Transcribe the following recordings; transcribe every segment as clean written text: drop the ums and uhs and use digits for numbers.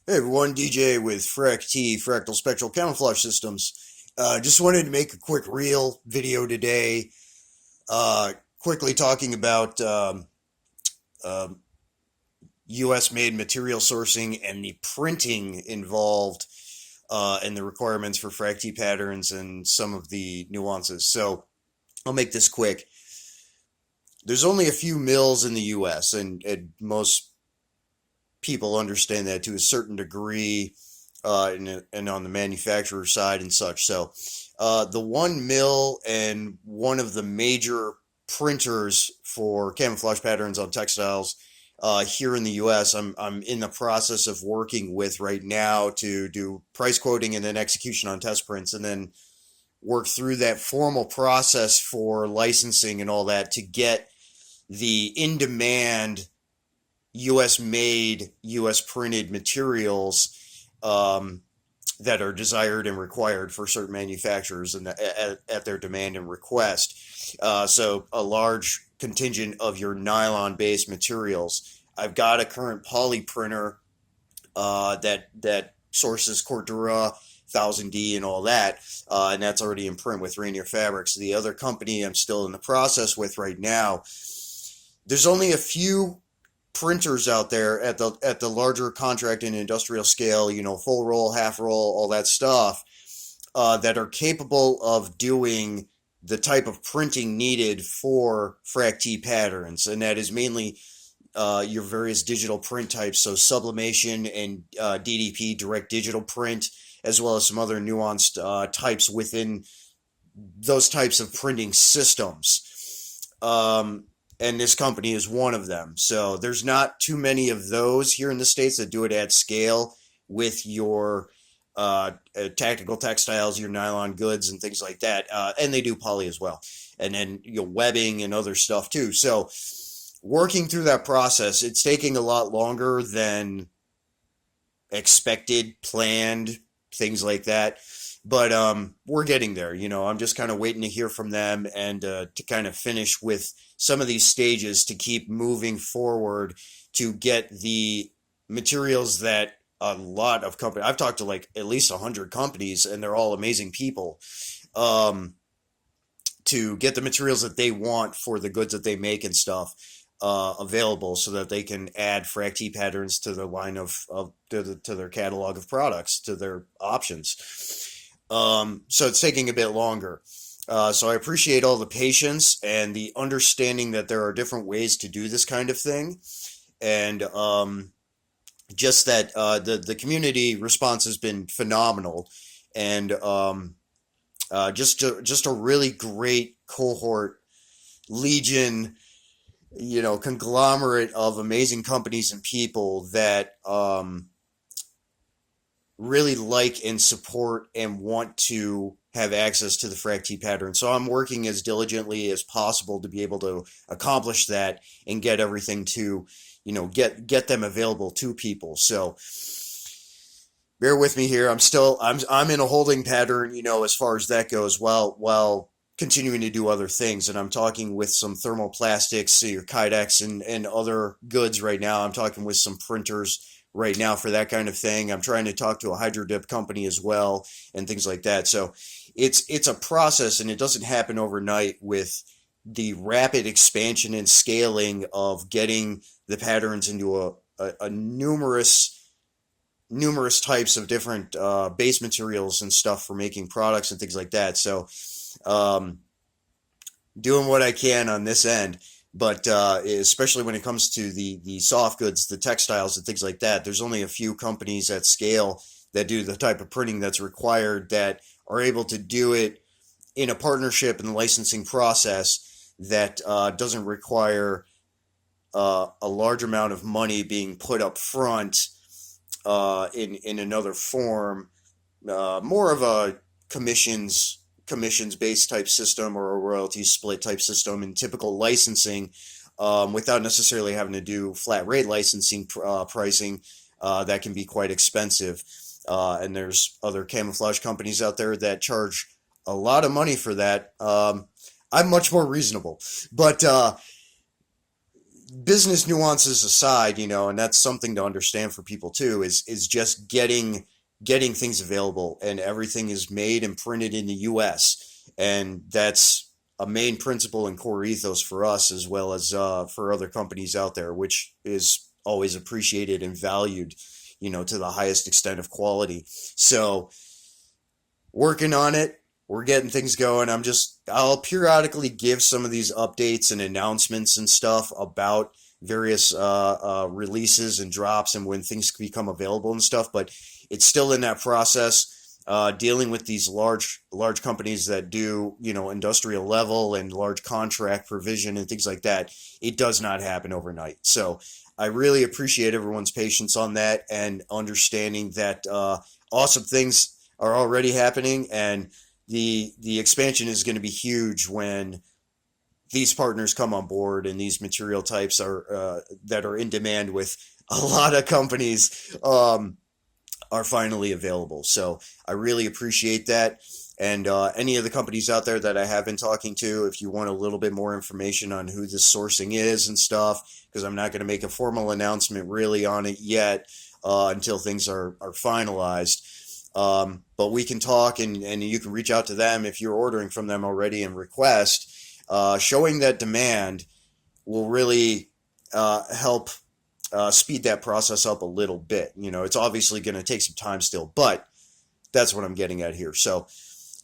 Hey everyone, DJ with FRAC-T, Fractal Spectral Camouflage Systems. Just wanted to make a quick reel video today, quickly talking about um US made material sourcing and the printing involved and the requirements for FRAC-T patterns and some of the nuances. So I'll make this quick. There's only a few mills in the US, and most people understand that to a certain degree, and on the manufacturer side and such. So, the one mill and one of the major printers for camouflage patterns on textiles here in the U.S. I'm in the process of working with right now to do price quoting and then execution on test prints, and then work through that formal process for licensing and all that to get the in demand U.S. made, U.S. printed materials that are desired and required for certain manufacturers and at their demand and request. So a large contingent of your nylon-based materials. I've got a current poly printer that sources Cordura, 1000D, and all that, and that's already in print with Rainier Fabrics. The other company I'm still in the process with right now, there's only a few printers out there at the larger contract and industrial scale, full roll, half roll, all that stuff, that are capable of doing the type of printing needed for FRAC-T patterns, and that is mainly your various digital print types, so sublimation and DDP, direct digital print, as well as some other nuanced types within those types of printing systems. And this company is one of them. So there's not too many of those here in the States that do it at scale with your tactical textiles, your nylon goods, and things like that. And they do poly as well. And then webbing and other stuff too. So working through that process, it's taking a lot longer than expected, planned, things like that. But we're getting there. I'm just kind of waiting to hear from them and to kind of finish with some of these stages to keep moving forward to get the materials that a lot of companies, I've talked to like at least 100 companies, and they're all amazing people, to get the materials that they want for the goods that they make and stuff available so that they can add FRAC-T patterns to their line to their catalog of products, to their options. So it's taking a bit longer. So I appreciate all the patience and the understanding that there are different ways to do this kind of thing, and just that the community response has been phenomenal, and just a really great cohort, legion, conglomerate of amazing companies and people that really like and support and want to have access to the FRAC-T pattern. So I'm working as diligently as possible to be able to accomplish that and get everything to, get them available to people. So bear with me here. I'm in a holding pattern, as far as that goes, while continuing to do other things. And I'm talking with some thermoplastics, your Kydex and other goods right now. I'm talking with some printers right now for that kind of thing. I'm trying to talk to a hydro dip company as well and things like that. So it's a process, and it doesn't happen overnight with the rapid expansion and scaling of getting the patterns into a numerous types of different base materials and stuff for making products and things like that. So doing what I can on this end. But especially when it comes to the soft goods, the textiles and things like that, there's only a few companies at scale that do the type of printing that's required, that are able to do it in a partnership and licensing process that doesn't require a large amount of money being put up front in another form, more of a commissions based type system, or a royalty split type system in typical licensing, without necessarily having to do flat rate licensing pricing. That can be quite expensive, and there's other camouflage companies out there that charge a lot of money for that. I'm much more reasonable, but business nuances aside, and that's something to understand for people too, is just getting things available, and everything is made and printed in the US. And that's a main principle and core ethos for us, as well as for other companies out there, which is always appreciated and valued, to the highest extent of quality. So working on it. We're getting things going. I'll periodically give some of these updates and announcements and stuff about various releases and drops and when things become available and stuff. But it's still in that process, dealing with these large companies that do, industrial level and large contract provision and things like that. It does not happen overnight. So I really appreciate everyone's patience on that and understanding that awesome things are already happening, and the expansion is going to be huge when these partners come on board and these material types are that are in demand with a lot of companies are finally available. So I really appreciate that. And any of the companies out there that I have been talking to, if you want a little bit more information on who this sourcing is and stuff, because I'm not going to make a formal announcement really on it yet until things are finalized. But we can talk, and you can reach out to them if you're ordering from them already and request. Showing that demand will really help speed that process up a little bit. It's obviously going to take some time still, but that's what I'm getting at here. So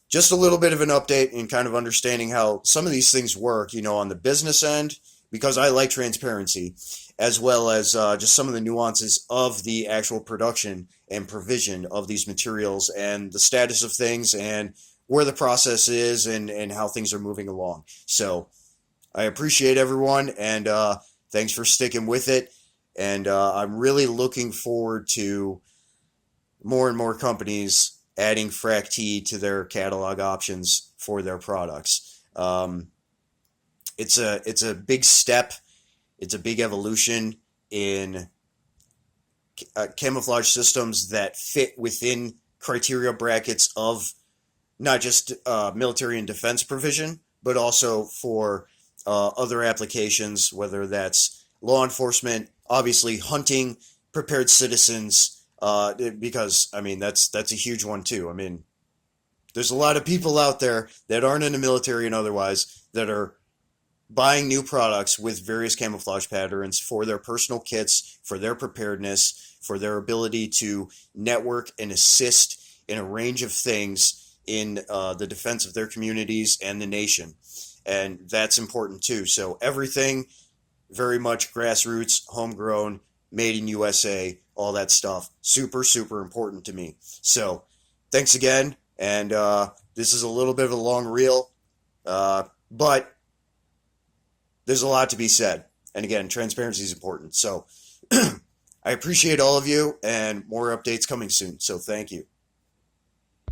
just a little bit of an update and kind of understanding how some of these things work, on the business end, because I like transparency, as well as just some of the nuances of the actual production and provision of these materials and the status of things and where the process is and how things are moving along. So I appreciate everyone, and thanks for sticking with it. And I'm really looking forward to more and more companies adding FRAC-T to their catalog options for their products. It's a big step. It's a big evolution in camouflage systems that fit within criteria brackets of not just military and defense provision, but also for other applications, whether that's law enforcement, obviously hunting, prepared citizens, because that's a huge one too. There's a lot of people out there that aren't in the military and otherwise that are buying new products with various camouflage patterns for their personal kits, for their preparedness, for their ability to network and assist in a range of things in the defense of their communities and the nation. And that's important too. So everything very much grassroots, homegrown, made in USA, all that stuff. Super, super important to me. So thanks again. And this is a little bit of a long reel, but there's a lot to be said. And again, transparency is important. So I appreciate all of you, and more updates coming soon. So thank you.